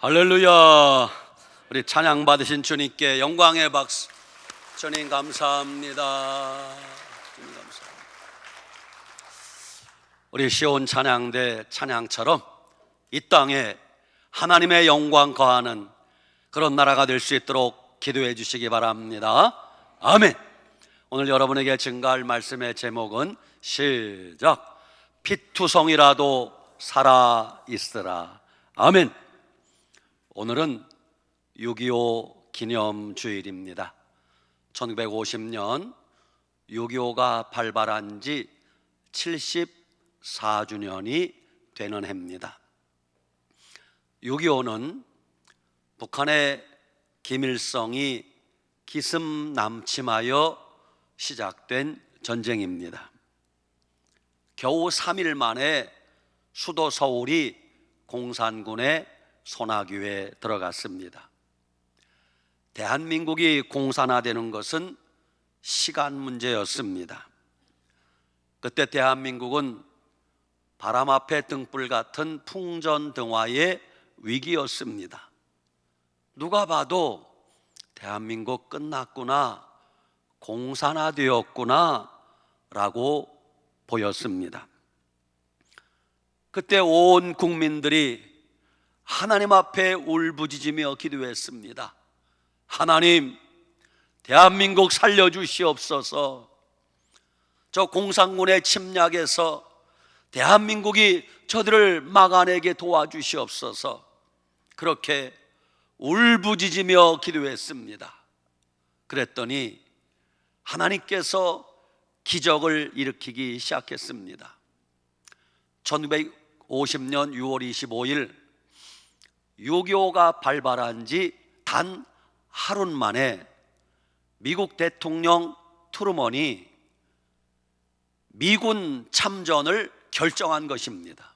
할렐루야. 우리 찬양 받으신 주님께 영광의 박수. 주님 감사합니다. 주님 감사합니다. 우리 시온 찬양대 찬양처럼 이 땅에 하나님의 영광 거하는 그런 나라가 될 수 있도록 기도해 주시기 바랍니다. 아멘. 오늘 여러분에게 증거할 말씀의 제목은 시작. 피투성이라도 살아 있으라. 아멘. 오늘은 6.25 기념주일입니다. 1950년 6.25가 발발한 지 74주년이 되는 해입니다. 6.25는 북한의 김일성이 기습남침하여 시작된 전쟁입니다. 겨우 3일 만에 수도 서울이 공산군의 소나기에 들어갔습니다. 대한민국이 공산화되는 것은 시간 문제였습니다. 그때 대한민국은 바람 앞에 등불 같은 풍전등화의 위기였습니다. 누가 봐도 대한민국 끝났구나, 공산화되었구나 라고 보였습니다. 그때 온 국민들이 하나님 앞에 울부짖으며 기도했습니다. 하나님, 대한민국 살려주시옵소서. 저 공산군의 침략에서 대한민국이 저들을 막아내게 도와주시옵소서. 그렇게 울부짖으며 기도했습니다. 그랬더니 하나님께서 기적을 일으키기 시작했습니다. 1950년 6월 25일 6.25가 발발한 지 단 하루 만에 미국 대통령 트루먼이 미군 참전을 결정한 것입니다.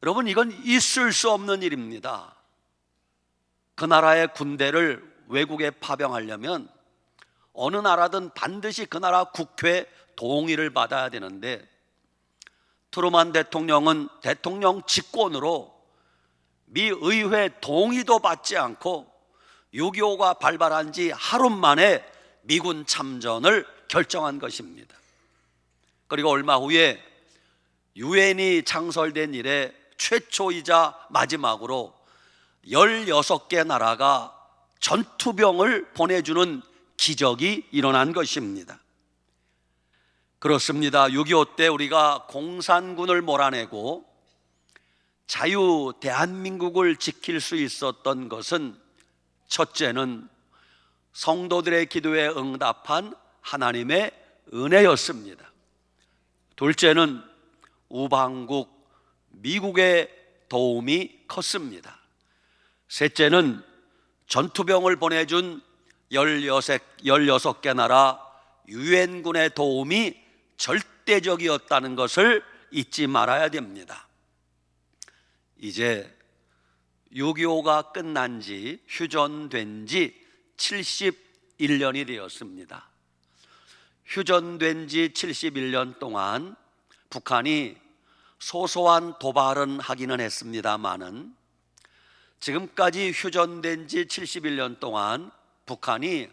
여러분, 이건 있을 수 없는 일입니다. 그 나라의 군대를 외국에 파병하려면 어느 나라든 반드시 그 나라 국회 동의를 받아야 되는데, 트루먼 대통령은 대통령 직권으로 미 의회 동의도 받지 않고 6.25가 발발한 지 하루 만에 미군 참전을 결정한 것입니다. 그리고 얼마 후에 유엔이 창설된 이래 최초이자 마지막으로 16개 나라가 전투병을 보내주는 기적이 일어난 것입니다. 그렇습니다. 6.25 때 우리가 공산군을 몰아내고 자유 대한민국을 지킬 수 있었던 것은, 첫째는 성도들의 기도에 응답한 하나님의 은혜였습니다. 둘째는 우방국 미국의 도움이 컸습니다. 셋째는 전투병을 보내준 16개 나라 유엔군의 도움이 절대적이었다는 것을 잊지 말아야 됩니다. 이제 6.25가 끝난 지, 휴전된 지 71년이 되었습니다. 휴전된 지 71년 동안 북한이 소소한 도발은 하기는 했습니다마는, 지금까지 휴전된 지 71년 동안 북한이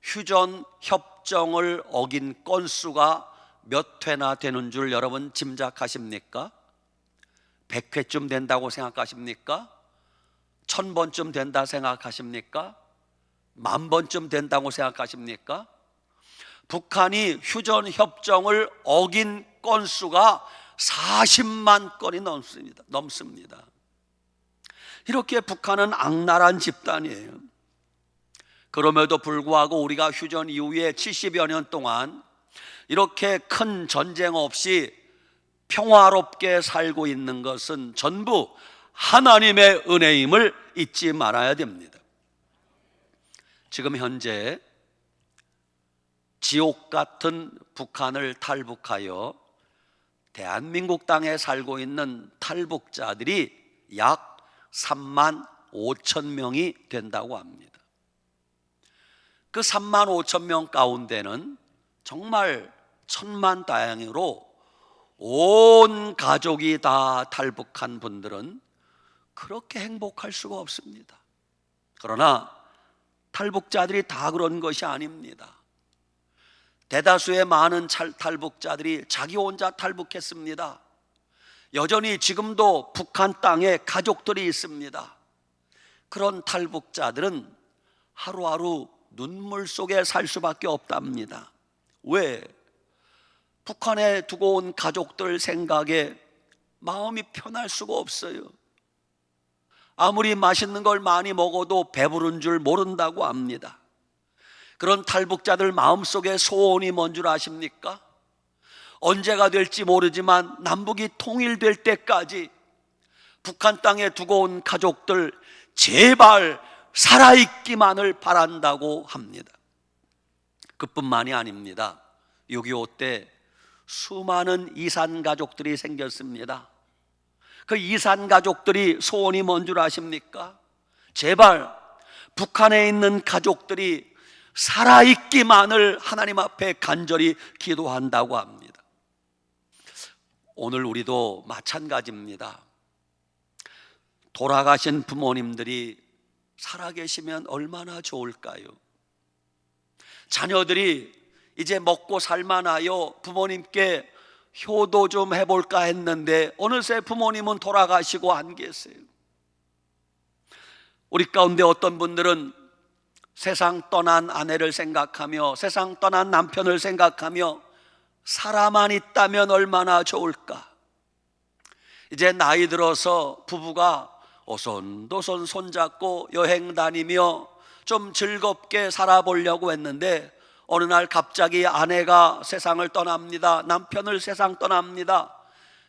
휴전 협정을 어긴 건수가 몇 회나 되는 줄 여러분 짐작하십니까? 100회쯤 된다고 생각하십니까? 1000번쯤 된다 생각하십니까? 10,000번쯤 된다고 생각하십니까? 북한이 휴전 협정을 어긴 건수가 40만 건이 넘습니다. 이렇게 북한은 악랄한 집단이에요. 그럼에도 불구하고 우리가 휴전 이후에 70여 년 동안 이렇게 큰 전쟁 없이 평화롭게 살고 있는 것은 전부 하나님의 은혜임을 잊지 말아야 됩니다. 지금 현재 지옥 같은 북한을 탈북하여 대한민국 땅에 살고 있는 탈북자들이 약 3만 5천 명이 된다고 합니다. 그 3만 5천 명 가운데는 정말 천만다행으로 온 가족이 다 탈북한 분들은 그렇게 행복할 수가 없습니다. 그러나 탈북자들이 다 그런 것이 아닙니다. 대다수의 많은 탈북자들이 자기 혼자 탈북했습니다. 여전히 지금도 북한 땅에 가족들이 있습니다. 그런 탈북자들은 하루하루 눈물 속에 살 수밖에 없답니다. 왜? 북한에 두고 온 가족들 생각에 마음이 편할 수가 없어요. 아무리 맛있는 걸 많이 먹어도 배부른 줄 모른다고 합니다. 그런 탈북자들 마음속에 소원이 뭔 줄 아십니까? 언제가 될지 모르지만 남북이 통일될 때까지 북한 땅에 두고 온 가족들 제발 살아있기만을 바란다고 합니다. 그뿐만이 아닙니다. 6.25 때 수많은 이산 가족들이 생겼습니다. 그 이산 가족들이 소원이 뭔 줄 아십니까? 제발 북한에 있는 가족들이 살아있기만을 하나님 앞에 간절히 기도한다고 합니다. 오늘 우리도 마찬가지입니다. 돌아가신 부모님들이 살아계시면 얼마나 좋을까요? 자녀들이 이제 먹고 살만하여 부모님께 효도 좀 해볼까 했는데 어느새 부모님은 돌아가시고 안 계세요. 우리 가운데 어떤 분들은 세상 떠난 아내를 생각하며 세상 떠난 남편을 생각하며 살아만 있다면 얼마나 좋을까. 이제 나이 들어서 부부가 오손도손 손잡고 여행 다니며 좀 즐겁게 살아보려고 했는데 어느 날 갑자기 아내가 세상을 떠납니다. 남편을 세상 떠납니다.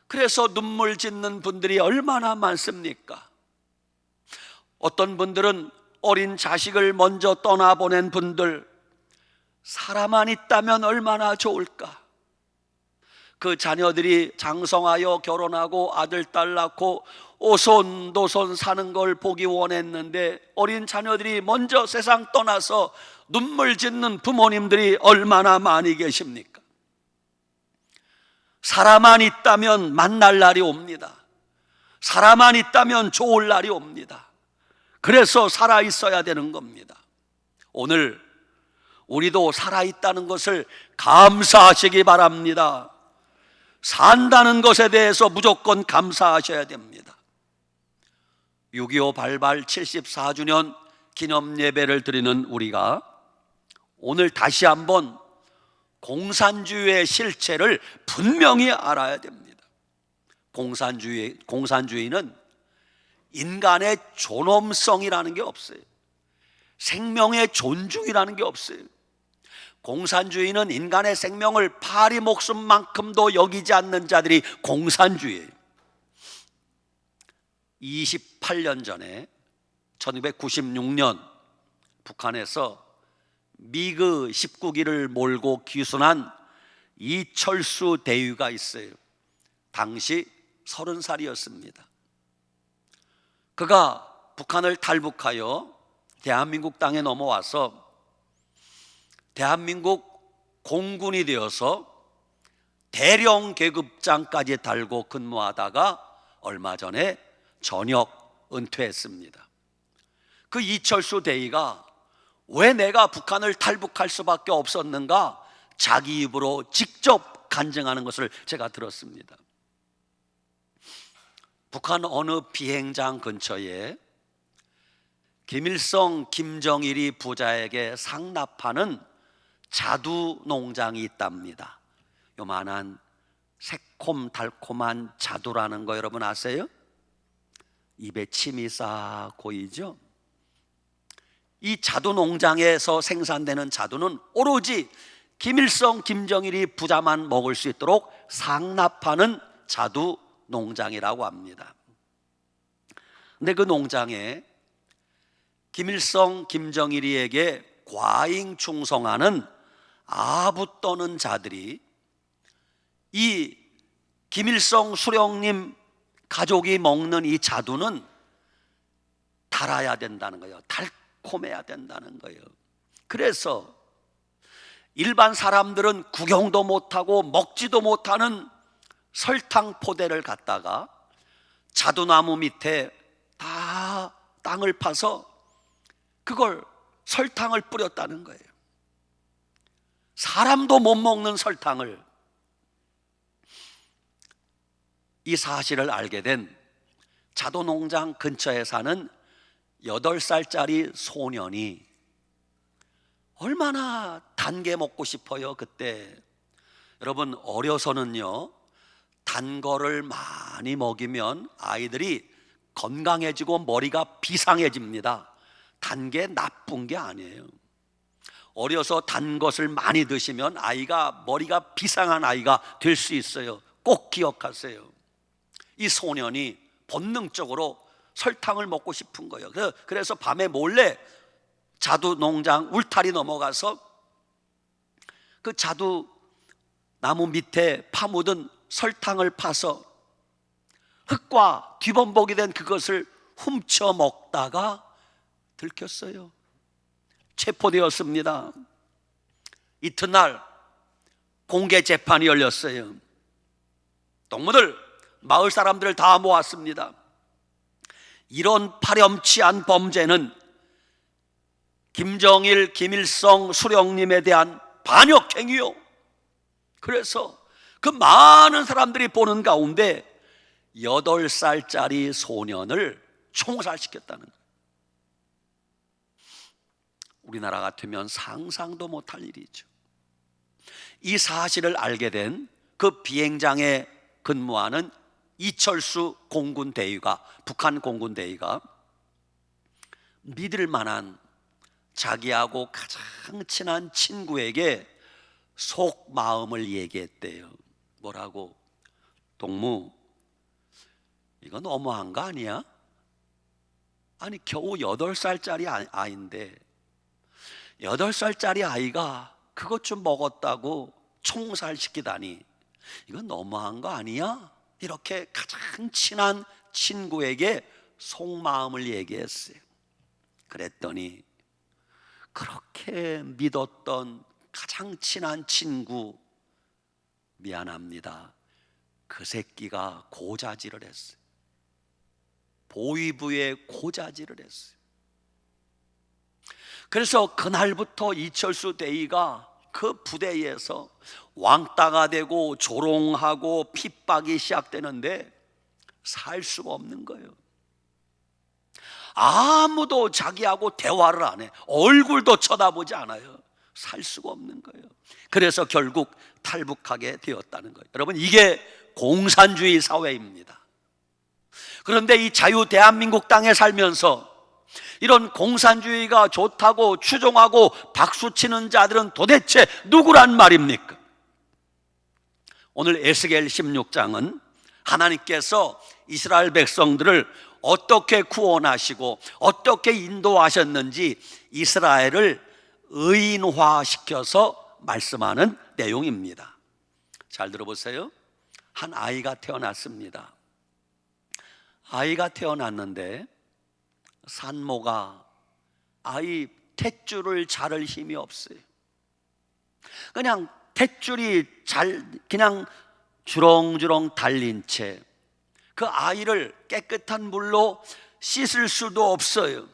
그래서 눈물 짓는 분들이 얼마나 많습니까? 어떤 분들은 어린 자식을 먼저 떠나보낸 분들, 살아만 있다면 얼마나 좋을까. 그 자녀들이 장성하여 결혼하고 아들 딸 낳고 오손도손 사는 걸 보기 원했는데 어린 자녀들이 먼저 세상 떠나서 눈물 짓는 부모님들이 얼마나 많이 계십니까? 살아만 있다면 만날 날이 옵니다. 살아만 있다면 좋을 날이 옵니다. 그래서 살아있어야 되는 겁니다. 오늘 우리도 살아있다는 것을 감사하시기 바랍니다. 산다는 것에 대해서 무조건 감사하셔야 됩니다. 6.25 발발 74주년 기념예배를 드리는 우리가 오늘 다시 한번 공산주의의 실체를 분명히 알아야 됩니다. 공산주의는 인간의 존엄성이라는 게 없어요. 생명의 존중이라는 게 없어요. 공산주의는 인간의 생명을 파리 목숨만큼도 여기지 않는 자들이 공산주의예요. 28년 전에 1996년 북한에서 미그 19기를 몰고 귀순한 이철수 대위가 있어요. 당시 30살이었습니다. 그가 북한을 탈북하여 대한민국 땅에 넘어와서 대한민국 공군이 되어서 대령 계급장까지 달고 근무하다가 얼마 전에 전역 은퇴했습니다. 그 이철수 대위가 왜 내가 북한을 탈북할 수밖에 없었는가 자기 입으로 직접 간증하는 것을 제가 들었습니다. 북한 어느 비행장 근처에 김일성, 김정일이 부자에게 상납하는 자두 농장이 있답니다. 요만한 새콤달콤한 자두라는 거 여러분 아세요? 입에 침이 싹 고이죠? 이 자두 농장에서 생산되는 자두는 오로지 김일성, 김정일이 부자만 먹을 수 있도록 상납하는 자두 농장이라고 합니다. 근데 그 농장에 김일성, 김정일이에게 과잉 충성하는 아부 떠는 자들이 이 김일성 수령님 가족이 먹는 이 자두는 달아야 된다는 거예요. 달콤해야 된다는 거예요. 그래서 일반 사람들은 구경도 못하고 먹지도 못하는 설탕 포대를 갖다가 자두나무 밑에 다 땅을 파서 그걸 설탕을 뿌렸다는 거예요. 사람도 못 먹는 설탕을. 이 사실을 알게 된 자두농장 근처에 사는 8살짜리 소년이 얼마나 단 게 먹고 싶어요. 그때 여러분, 어려서는요 단 거를 많이 먹이면 아이들이 건강해지고 머리가 비상해집니다. 단 게 나쁜 게 아니에요. 어려서 단 것을 많이 드시면 아이가 머리가 비상한 아이가 될 수 있어요. 꼭 기억하세요. 이 소년이 본능적으로 설탕을 먹고 싶은 거예요. 그래서 밤에 몰래 자두 농장 울타리 넘어가서 그 자두 나무 밑에 파묻은 설탕을 파서 흙과 뒤범벅이 된 그것을 훔쳐 먹다가 들켰어요. 체포되었습니다. 이튿날 공개 재판이 열렸어요. 동무들, 마을 사람들을 다 모았습니다. 이런 파렴치한 범죄는 김정일, 김일성, 수령님에 대한 반역행위요. 그래서 그 많은 사람들이 보는 가운데 8살짜리 소년을 총살시켰다는 거예요. 우리나라 같으면 상상도 못할 일이죠. 이 사실을 알게 된 그 비행장에 근무하는 이철수 공군대위가, 북한 공군대위가 믿을 만한 자기하고 가장 친한 친구에게 속마음을 얘기했대요. 뭐라고? 동무, 이거 너무한 거 아니야? 아니, 겨우 8살짜리 아이인데 8살짜리 아이가 그것 좀 먹었다고 총살시키다니, 이건 너무한 거 아니야? 이렇게 가장 친한 친구에게 속마음을 얘기했어요. 그랬더니 그렇게 믿었던 가장 친한 친구, 미안합니다, 그 새끼가 고자질을 했어요. 보위부에 고자질을 했어요. 그래서 그날부터 이철수 대위가 그 부대에서 왕따가 되고 조롱하고 핍박이 시작되는데 살 수가 없는 거예요. 아무도 자기하고 대화를 안 해. 얼굴도 쳐다보지 않아요. 살 수가 없는 거예요. 그래서 결국 탈북하게 되었다는 거예요. 여러분, 이게 공산주의 사회입니다. 그런데 이 자유 대한민국 땅에 살면서 이런 공산주의가 좋다고 추종하고 박수치는 자들은 도대체 누구란 말입니까? 오늘 에스겔 16장은 하나님께서 이스라엘 백성들을 어떻게 구원하시고 어떻게 인도하셨는지 이스라엘을 의인화시켜서 말씀하는 내용입니다. 잘 들어보세요. 한 아이가 태어났습니다. 아이가 태어났는데 산모가 아이 탯줄을 자를 힘이 없어요. 그냥 탯줄이 그냥 주렁주렁 달린 채 그 아이를 깨끗한 물로 씻을 수도 없어요.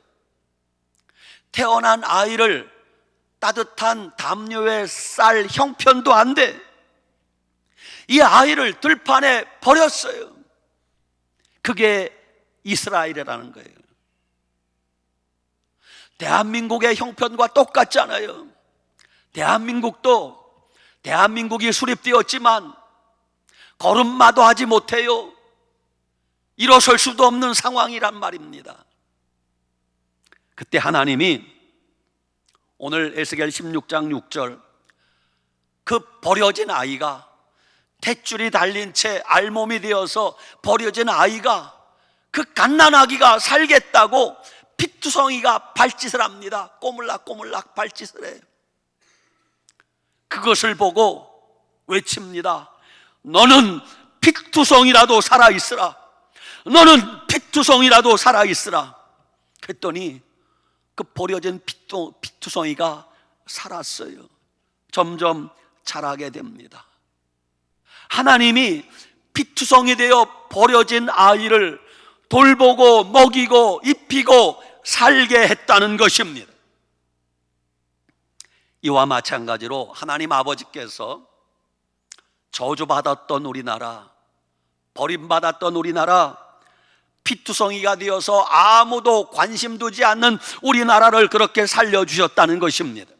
태어난 아이를 따뜻한 담요에 쌀 형편도 안 돼. 이 아이를 들판에 버렸어요. 그게 이스라엘이라는 거예요. 대한민국의 형편과 똑같잖아요. 대한민국이 수립되었지만 걸음마도 하지 못해요. 일어설 수도 없는 상황이란 말입니다. 그때 하나님이 오늘 에스겔 16장 6절, 그 버려진 아이가, 탯줄이 달린 채 알몸이 되어서 버려진 아이가, 그 갓난아기가 살겠다고 피투성이가 발짓을 합니다. 꼬물락꼬물락 발짓을 해요. 그것을 보고 외칩니다. 너는 피투성이라도 살아있으라. 너는 피투성이라도 살아있으라. 그랬더니 그 버려진 피투성이가 살았어요. 점점 자라게 됩니다. 하나님이 피투성이 되어 버려진 아이를 돌보고 먹이고 입히고 살게 했다는 것입니다. 이와 마찬가지로 하나님 아버지께서 저주받았던 우리나라, 버림받았던 우리나라, 피투성이가 되어서 아무도 관심 두지 않는 우리나라를 그렇게 살려주셨다는 것입니다.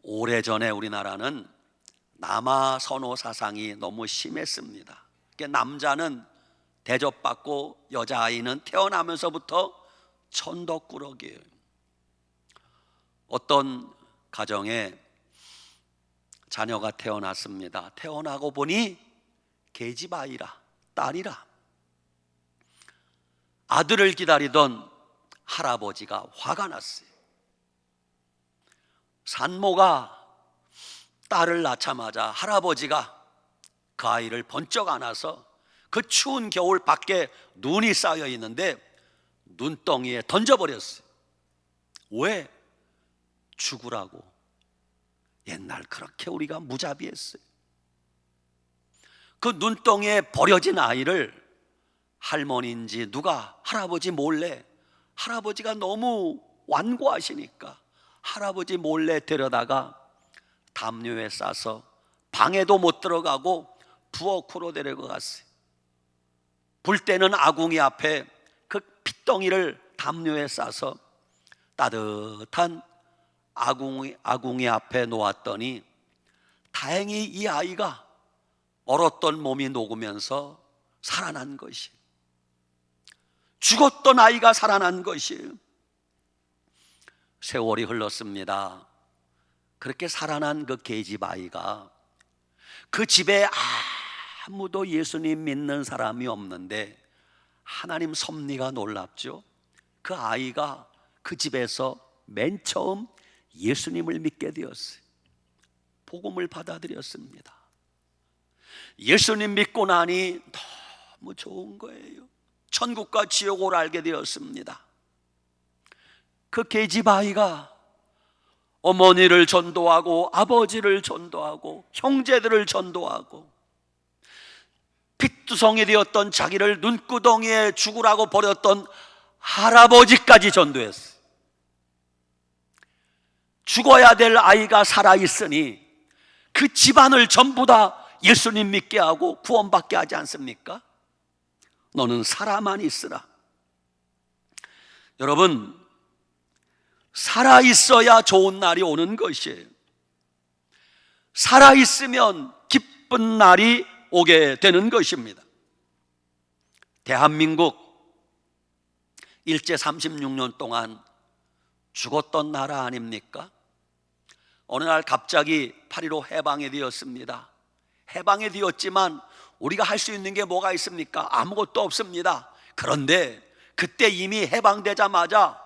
오래전에 우리나라는 남아 선호 사상이 너무 심했습니다. 남자는 대접받고 여자아이는 태어나면서부터 천덕꾸러기예요. 어떤 가정에 자녀가 태어났습니다. 태어나고 보니 계집아이라, 딸이라. 아들을 기다리던 할아버지가 화가 났어요. 산모가 딸을 낳자마자 할아버지가 그 아이를 번쩍 안아서 그 추운 겨울 밖에 눈이 쌓여 있는데 눈덩이에 던져버렸어요. 왜? 죽으라고. 옛날 그렇게 우리가 무자비했어요. 그 눈덩이에 버려진 아이를 할머니인지 누가 할아버지 몰래, 할아버지가 너무 완고하시니까 할아버지 몰래 데려다가 담요에 싸서 방에도 못 들어가고 부엌으로 데려갔어요. 불 때는 아궁이 앞에 그 핏덩이를 담요에 싸서 따뜻한 아궁이 앞에 놓았더니 다행히 이 아이가 얼었던 몸이 녹으면서 살아난 것이, 죽었던 아이가 살아난 것이. 세월이 흘렀습니다. 그렇게 살아난 그 계집 아이가 그 집에 아무도 예수님 믿는 사람이 없는데 하나님 섭리가 놀랍죠. 그 아이가 그 집에서 맨 처음 예수님을 믿게 되었어요. 복음을 받아들였습니다. 예수님 믿고 나니 너무 좋은 거예요. 천국과 지옥을 알게 되었습니다. 그 계집 아이가 어머니를 전도하고 아버지를 전도하고 형제들을 전도하고 핏두성이 되었던 자기를 눈구덩이에 죽으라고 버렸던 할아버지까지 전도했어요. 죽어야 될 아이가 살아있으니 그 집안을 전부 다 예수님 믿게 하고 구원받게 하지 않습니까? 너는 살아만 있으라. 여러분, 살아있어야 좋은 날이 오는 것이에요. 살아있으면 기쁜 날이 오게 되는 것입니다. 대한민국 일제 36년 동안 죽었던 나라 아닙니까? 어느 날 갑자기 8.15 해방이 되었습니다. 해방이 되었지만 우리가 할 수 있는 게 뭐가 있습니까? 아무것도 없습니다. 그런데 그때 이미 해방되자마자,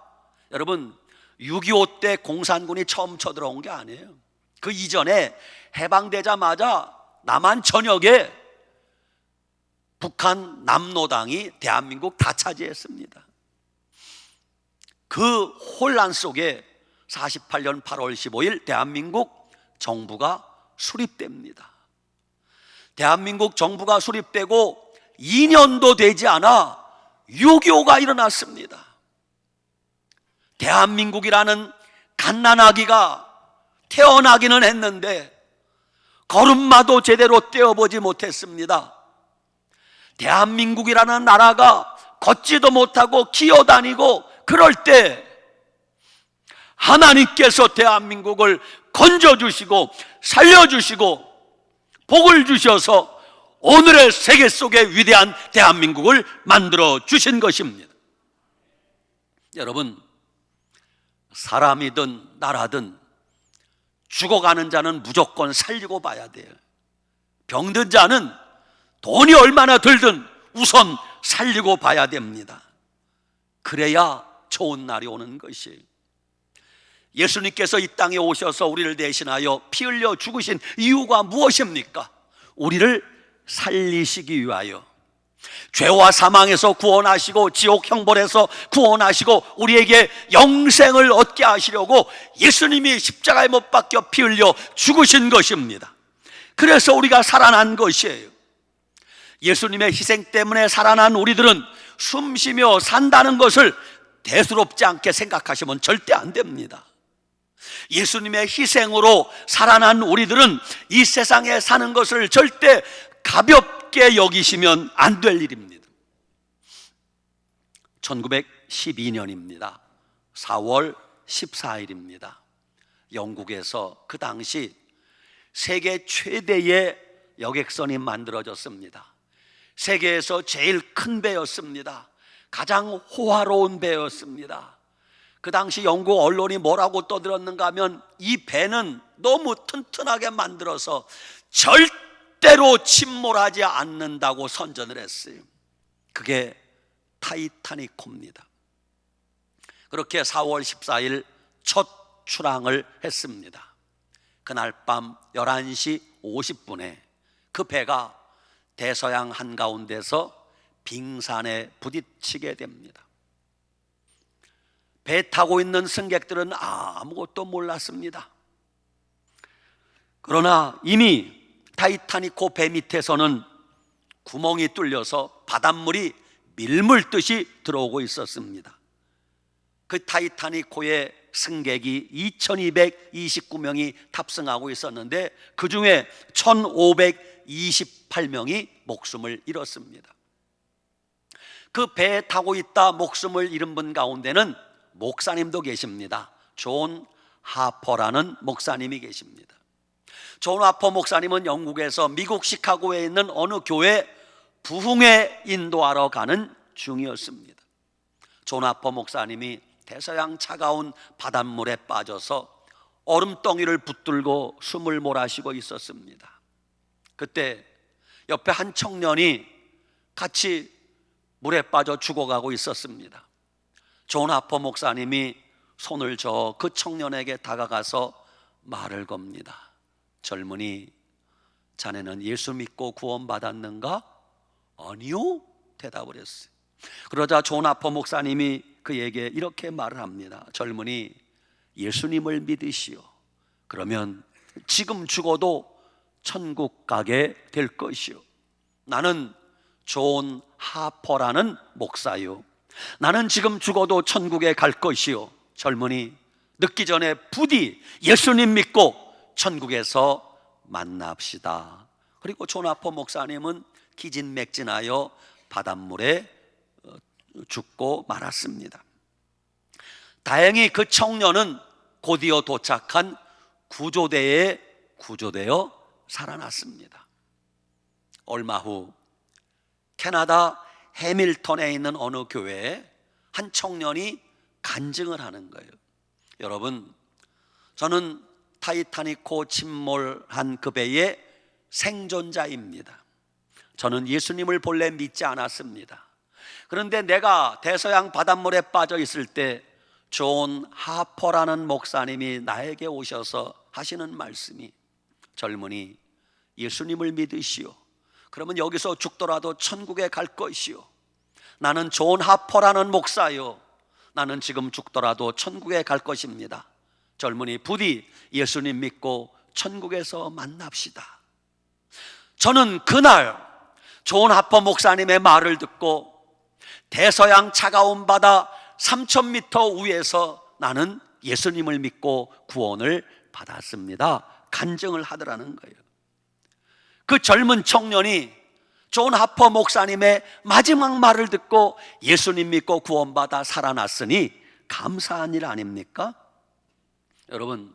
여러분 6.25 때 공산군이 처음 쳐들어온 게 아니에요. 그 이전에 해방되자마자 남한 전역에 북한 남노당이 대한민국 다 차지했습니다. 그 혼란 속에 48년 8월 15일 대한민국 정부가 수립됩니다. 대한민국 정부가 수립되고 2년도 되지 않아 6.25가 일어났습니다. 대한민국이라는 갓난아기가 태어나기는 했는데 걸음마도 제대로 떼어보지 못했습니다. 대한민국이라는 나라가 걷지도 못하고 기어다니고 그럴 때 하나님께서 대한민국을 건져주시고 살려주시고 복을 주셔서 오늘의 세계 속에 위대한 대한민국을 만들어 주신 것입니다. 여러분, 사람이든 나라든 죽어가는 자는 무조건 살리고 봐야 돼요. 병든 자는 돈이 얼마나 들든 우선 살리고 봐야 됩니다. 그래야 좋은 날이 오는 것이에요. 예수님께서 이 땅에 오셔서 우리를 대신하여 피 흘려 죽으신 이유가 무엇입니까? 우리를 살리시기 위하여, 죄와 사망에서 구원하시고 지옥 형벌에서 구원하시고 우리에게 영생을 얻게 하시려고 예수님이 십자가에 못 박혀 피 흘려 죽으신 것입니다. 그래서 우리가 살아난 것이에요. 예수님의 희생 때문에 살아난 우리들은 숨쉬며 산다는 것을 대수롭지 않게 생각하시면 절대 안 됩니다. 예수님의 희생으로 살아난 우리들은 이 세상에 사는 것을 절대 가볍게 여기시면 안 될 일입니다. 1912년입니다. 4월 14일입니다. 영국에서 그 당시 세계 최대의 여객선이 만들어졌습니다. 세계에서 제일 큰 배였습니다. 가장 호화로운 배였습니다. 그 당시 영국 언론이 뭐라고 떠들었는가 하면 이 배는 너무 튼튼하게 만들어서 절대로 침몰하지 않는다고 선전을 했어요. 그게 타이타닉호입니다. 그렇게 4월 14일 첫 출항을 했습니다. 그날 밤 11시 50분에 그 배가 대서양 한가운데서 빙산에 부딪히게 됩니다. 배 타고 있는 승객들은 아무것도 몰랐습니다. 그러나 이미 타이타닉호 배 밑에서는 구멍이 뚫려서 바닷물이 밀물듯이 들어오고 있었습니다. 그 타이타닉호의 승객이 2229명이 탑승하고 있었는데 그 중에 1528명이 목숨을 잃었습니다. 그 배에 타고 있다 목숨을 잃은 분 가운데는 목사님도 계십니다. 존 하퍼라는 목사님이 계십니다. 존 하퍼 목사님은 영국에서 미국 시카고에 있는 어느 교회 부흥회 인도하러 가는 중이었습니다. 존 하퍼 목사님이 대서양 차가운 바닷물에 빠져서 얼음덩이를 붙들고 숨을 몰아쉬고 있었습니다. 그때 옆에 한 청년이 같이 물에 빠져 죽어가고 있었습니다. 존 하퍼 목사님이 손을 저어 그 청년에게 다가가서 말을 겁니다. 젊은이, 자네는 예수 믿고 구원받았는가? 아니요, 대답을 했어요. 그러자 존 하퍼 목사님이 그에게 이렇게 말을 합니다. 젊은이, 예수님을 믿으시오. 그러면 지금 죽어도 천국 가게 될 것이오. 나는 존 하퍼라는 목사요. 나는 지금 죽어도 천국에 갈 것이요. 젊은이, 늦기 전에 부디 예수님 믿고 천국에서 만납시다. 그리고 존 하퍼 목사님은 기진맥진하여 바닷물에 죽고 말았습니다. 다행히 그 청년은 곧이어 도착한 구조대에 구조되어 살아났습니다. 얼마 후 캐나다 해밀턴에 있는 어느 교회에 한 청년이 간증을 하는 거예요. 여러분, 저는 타이타닉호 침몰한 그 배의 생존자입니다. 저는 예수님을 본래 믿지 않았습니다. 그런데 내가 대서양 바닷물에 빠져 있을 때 존 하퍼라는 목사님이 나에게 오셔서 하시는 말씀이, 젊은이, 예수님을 믿으시오. 그러면 여기서 죽더라도 천국에 갈 것이오. 나는 존 하퍼라는 목사요. 나는 지금 죽더라도 천국에 갈 것입니다. 젊은이, 부디 예수님 믿고 천국에서 만납시다. 저는 그날 존 하퍼 목사님의 말을 듣고 대서양 차가운 바다 3000m 위에서 나는 예수님을 믿고 구원을 받았습니다. 간증을 하더라는 거예요. 그 젊은 청년이 존 하퍼 목사님의 마지막 말을 듣고 예수님 믿고 구원받아 살아났으니 감사한 일 아닙니까? 여러분,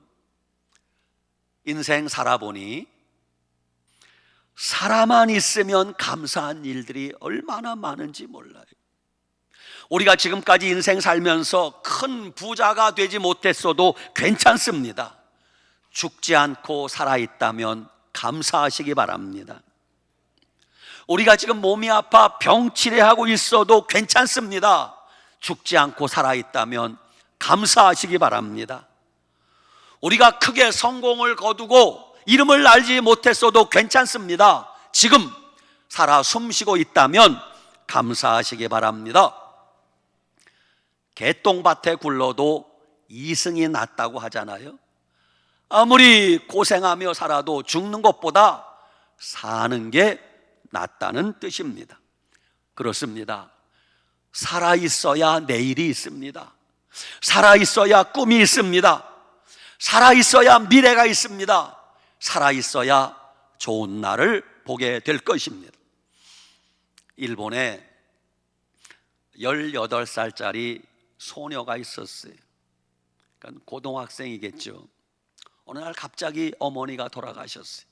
인생 살아보니 살아만 있으면 감사한 일들이 얼마나 많은지 몰라요. 우리가 지금까지 인생 살면서 큰 부자가 되지 못했어도 괜찮습니다. 죽지 않고 살아있다면 감사하시기 바랍니다. 우리가 지금 몸이 아파 병 치료하고 있어도 괜찮습니다. 죽지 않고 살아있다면 감사하시기 바랍니다. 우리가 크게 성공을 거두고 이름을 알지 못했어도 괜찮습니다. 지금 살아 숨쉬고 있다면 감사하시기 바랍니다. 개똥밭에 굴러도 이승이 낫다고 하잖아요. 아무리 고생하며 살아도 죽는 것보다 사는 게 낫다는 뜻입니다. 그렇습니다. 살아있어야 내일이 있습니다. 살아있어야 꿈이 있습니다. 살아있어야 미래가 있습니다. 살아있어야 좋은 날을 보게 될 것입니다. 일본에 18살짜리 소녀가 있었어요. 그러니까 고등학생이겠죠. 어느 날 갑자기 어머니가 돌아가셨어요.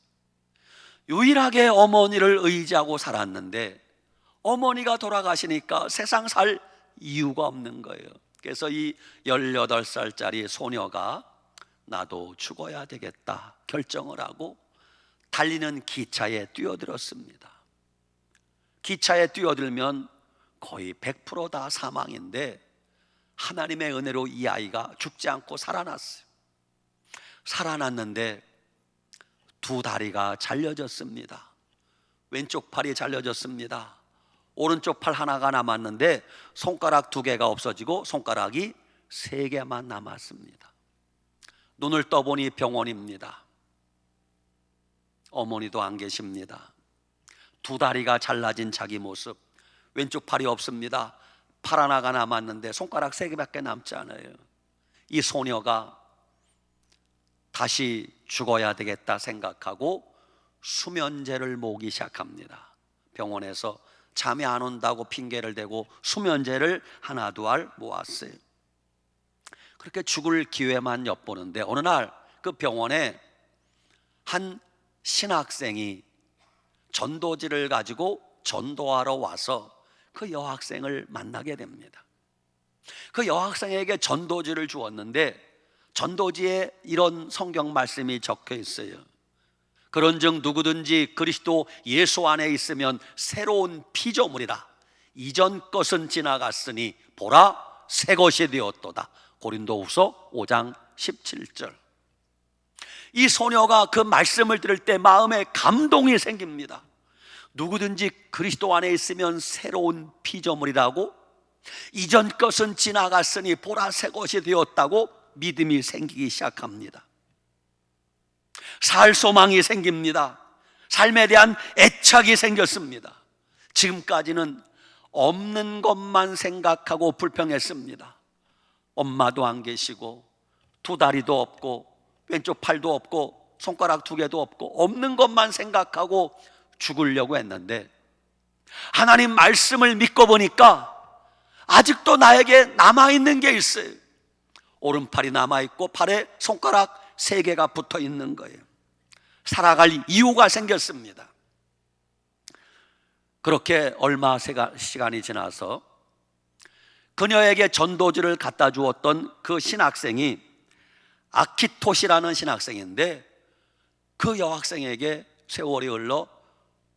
유일하게 어머니를 의지하고 살았는데 어머니가 돌아가시니까 세상 살 이유가 없는 거예요. 그래서 이 18살짜리 소녀가 나도 죽어야 되겠다 결정을 하고 달리는 기차에 뛰어들었습니다. 기차에 뛰어들면 거의 100% 다 사망인데 하나님의 은혜로 이 아이가 죽지 않고 살아났어요. 살아났는데 두 다리가 잘려졌습니다. 왼쪽 팔이 잘려졌습니다. 오른쪽 팔 하나가 남았는데 손가락 2개가 없어지고 손가락이 3개만 남았습니다. 눈을 떠보니 병원입니다. 어머니도 안 계십니다. 두 다리가 잘라진 자기 모습, 왼쪽 팔이 없습니다. 팔 하나가 남았는데 손가락 3개밖에 남지 않아요. 이 소녀가 다시 죽어야 되겠다 생각하고 수면제를 모으기 시작합니다. 병원에서 잠이 안 온다고 핑계를 대고 수면제를 하나 두 알 모았어요. 그렇게 죽을 기회만 엿보는데 어느 날 그 병원에 한 신학생이 전도지를 가지고 전도하러 와서 그 여학생을 만나게 됩니다. 그 여학생에게 전도지를 주었는데 전도지에 이런 성경 말씀이 적혀 있어요. 그런즉 누구든지 그리스도 예수 안에 있으면 새로운 피조물이라. 이전 것은 지나갔으니 보라 새 것이 되었도다. 고린도후서 5장 17절. 이 소녀가 그 말씀을 들을 때 마음에 감동이 생깁니다. 누구든지 그리스도 안에 있으면 새로운 피조물이라고, 이전 것은 지나갔으니 보라 새 것이 되었다고 믿음이 생기기 시작합니다. 살 소망이 생깁니다. 삶에 대한 애착이 생겼습니다. 지금까지는 없는 것만 생각하고 불평했습니다. 엄마도 안 계시고 두 다리도 없고 왼쪽 팔도 없고 손가락 2개도 없고 없는 것만 생각하고 죽으려고 했는데 하나님 말씀을 믿고 보니까 아직도 나에게 남아있는 게 있어요. 오른팔이 남아있고 팔에 손가락 3개가 붙어 있는 거예요. 살아갈 이유가 생겼습니다. 그렇게 얼마 시간이 지나서 그녀에게 전도지를 갖다 주었던 그 신학생이 아키토시라는 신학생인데 그 여학생에게 세월이 흘러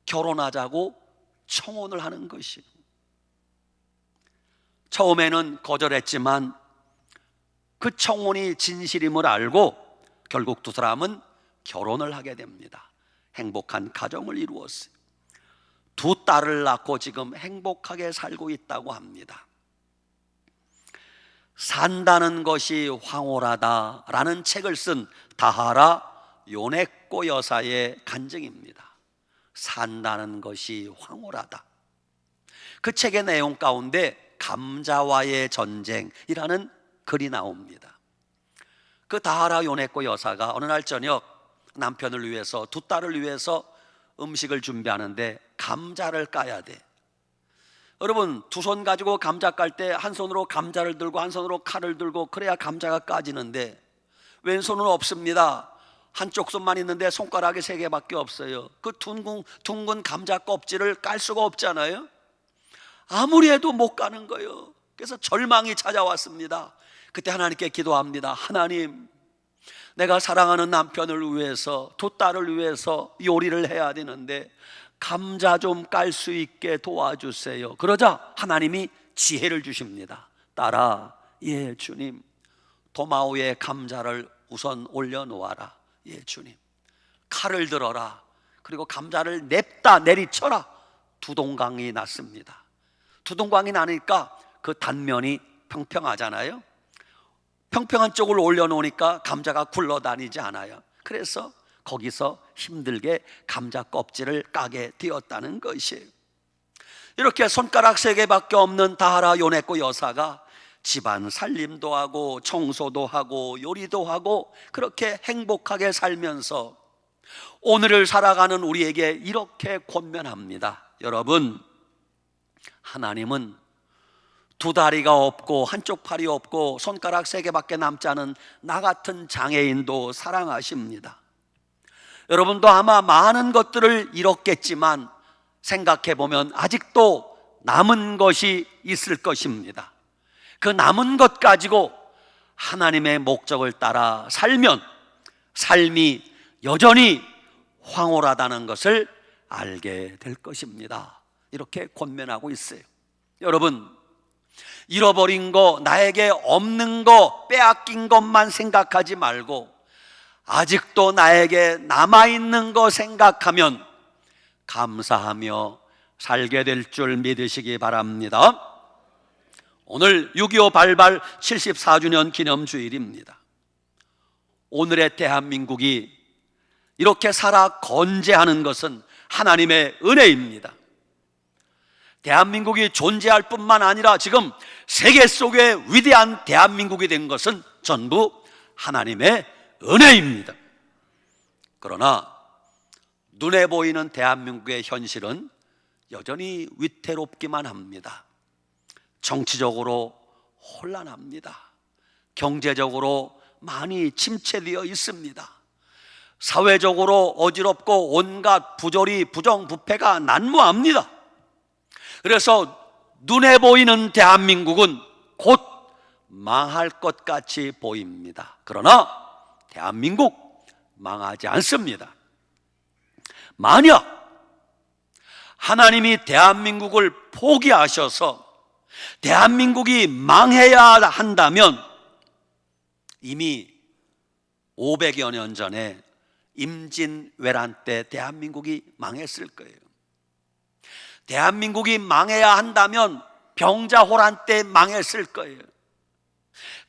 결혼하자고 청혼을 하는 것이에요. 처음에는 거절했지만 그 청혼이 진실임을 알고 결국 두 사람은 결혼을 하게 됩니다. 행복한 가정을 이루었어요. 2 딸을 낳고 지금 행복하게 살고 있다고 합니다. 산다는 것이 황홀하다라는 책을 쓴 다하라 요네코 여사의 간증입니다. 산다는 것이 황홀하다. 그 책의 내용 가운데 감자와의 전쟁이라는 글이 나옵니다. 그 다하라 요네코 여사가 어느 날 저녁 남편을 위해서 2 딸을 위해서 음식을 준비하는데 감자를 까야 돼. 여러분 2손 가지고 감자 깔 때 한 손으로 감자를 들고 한 손으로 칼을 들고 그래야 감자가 까지는데 왼손은 없습니다. 한쪽 손만 있는데 손가락이 3개밖에 없어요. 그 둥근 감자 껍질을 깔 수가 없잖아요. 아무리 해도 못 까는 거예요. 그래서 절망이 찾아왔습니다. 그때 하나님께 기도합니다. 하나님, 내가 사랑하는 남편을 위해서 2 딸을 위해서 요리를 해야 되는데 감자 좀 깔 수 있게 도와주세요. 그러자 하나님이 지혜를 주십니다. 딸아, 예 주님. 도마 위에 감자를 우선 올려놓아라. 예 주님. 칼을 들어라. 그리고 감자를 냅다 내리쳐라. 두동강이 났습니다. 두동강이 나니까 그 단면이 평평하잖아요. 평평한 쪽을 올려놓으니까 감자가 굴러다니지 않아요. 그래서 거기서 힘들게 감자 껍질을 까게 되었다는 것이에요. 이렇게 손가락 3개밖에 없는 다하라 요네코 여사가 집안 살림도 하고 청소도 하고 요리도 하고 그렇게 행복하게 살면서 오늘을 살아가는 우리에게 이렇게 권면합니다. 여러분, 하나님은 2 다리가 없고 한쪽 팔이 없고 손가락 3개밖에 남지 않은 나 같은 장애인도 사랑하십니다. 여러분도 아마 많은 것들을 잃었겠지만 생각해보면 아직도 남은 것이 있을 것입니다. 그 남은 것 가지고 하나님의 목적을 따라 살면 삶이 여전히 황홀하다는 것을 알게 될 것입니다. 이렇게 권면하고 있어요. 여러분, 잃어버린 거, 나에게 없는 거, 빼앗긴 것만 생각하지 말고 아직도 나에게 남아있는 거 생각하면 감사하며 살게 될 줄 믿으시기 바랍니다. 오늘 6.25 발발 74주년 기념주일입니다. 오늘의 대한민국이 이렇게 살아 건재하는 것은 하나님의 은혜입니다. 대한민국이 존재할 뿐만 아니라 지금 세계 속에 위대한 대한민국이 된 것은 전부 하나님의 은혜입니다. 그러나 눈에 보이는 대한민국의 현실은 여전히 위태롭기만 합니다. 정치적으로 혼란합니다. 경제적으로 많이 침체되어 있습니다. 사회적으로 어지럽고 온갖 부조리, 부정부패가 난무합니다. 그래서 눈에 보이는 대한민국은 곧 망할 것 같이 보입니다. 그러나 대한민국 망하지 않습니다. 만약 하나님이 대한민국을 포기하셔서 대한민국이 망해야 한다면 이미 500여 년 전에 임진왜란 때 대한민국이 망했을 거예요. 대한민국이 망해야 한다면 병자호란 때 망했을 거예요.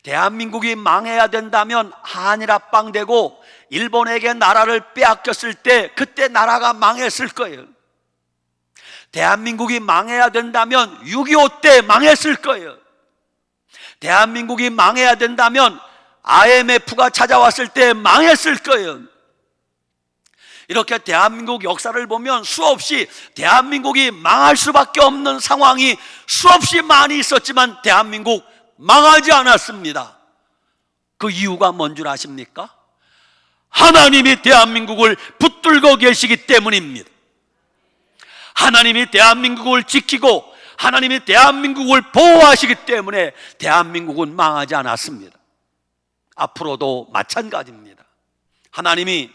대한민국이 망해야 된다면 한일합방되고 일본에게 나라를 빼앗겼을 때 그때 나라가 망했을 거예요. 대한민국이 망해야 된다면 6.25 때 망했을 거예요. 대한민국이 망해야 된다면 IMF가 찾아왔을 때 망했을 거예요. 이렇게 대한민국 역사를 보면 수없이 대한민국이 망할 수밖에 없는 상황이 수없이 많이 있었지만 대한민국 망하지 않았습니다. 그 이유가 뭔 줄 아십니까? 하나님이 대한민국을 붙들고 계시기 때문입니다. 하나님이 대한민국을 지키고 하나님이 대한민국을 보호하시기 때문에 대한민국은 망하지 않았습니다. 앞으로도 마찬가지입니다. 하나님이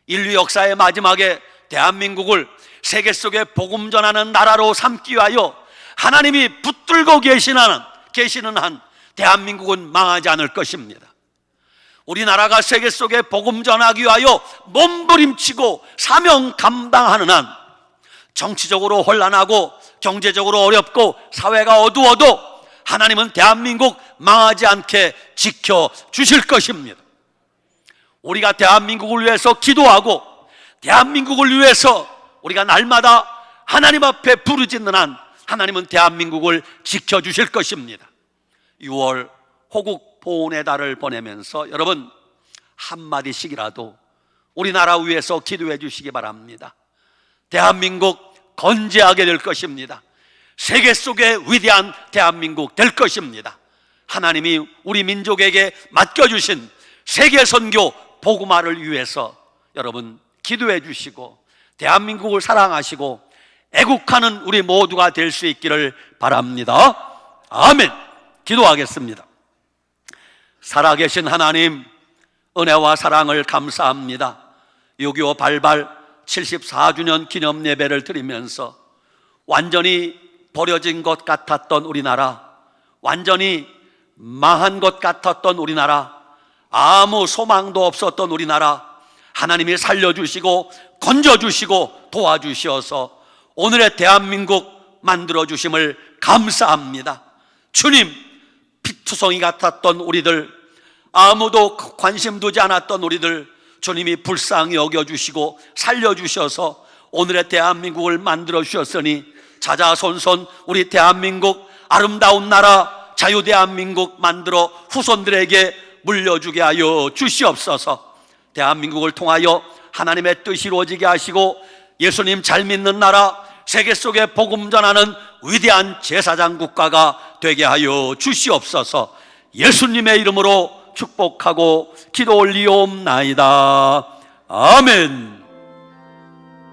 인류 역사의 마지막에 대한민국을 세계 속에 복음 전하는 나라로 삼기 위하여 하나님이 붙들고 계시는 한 대한민국은 망하지 않을 것입니다. 우리나라가 세계 속에 복음 전하기 위하여 몸부림치고 사명 감당하는 한 정치적으로 혼란하고 경제적으로 어렵고 사회가 어두워도 하나님은 대한민국 망하지 않게 지켜주실 것입니다. 우리가 대한민국을 위해서 기도하고 대한민국을 위해서 우리가 날마다 하나님 앞에 부르짖는 한 하나님은 대한민국을 지켜주실 것입니다. 6월 호국 보훈의 달을 보내면서 여러분 한마디씩이라도 우리나라 위해서 기도해 주시기 바랍니다. 대한민국 건재하게 될 것입니다. 세계 속의 위대한 대한민국 될 것입니다. 하나님이 우리 민족에게 맡겨주신 세계 선교 복음화를 위해서 여러분 기도해 주시고 대한민국을 사랑하시고 애국하는 우리 모두가 될 수 있기를 바랍니다. 아멘. 기도하겠습니다. 살아계신 하나님, 은혜와 사랑을 감사합니다. 6.25 발발 74주년 기념 예배를 드리면서 완전히 버려진 것 같았던 우리나라, 완전히 망한 것 같았던 우리나라, 아무 소망도 없었던 우리나라 하나님이 살려주시고 건져주시고 도와주셔서 오늘의 대한민국 만들어주심을 감사합니다. 주님, 피투성이 같았던 우리들, 아무도 관심 두지 않았던 우리들, 주님이 불쌍히 여겨주시고 살려주셔서 오늘의 대한민국을 만들어 주셨으니 자자손손 우리 대한민국 아름다운 나라 자유대한민국 만들어 후손들에게 물려주게 하여 주시옵소서. 대한민국을 통하여 하나님의 뜻이 이루어지게 하시고 예수님 잘 믿는 나라, 세계 속에 복음 전하는 위대한 제사장 국가가 되게 하여 주시옵소서. 예수님의 이름으로 축복하고 기도 올리옵나이다. 아멘.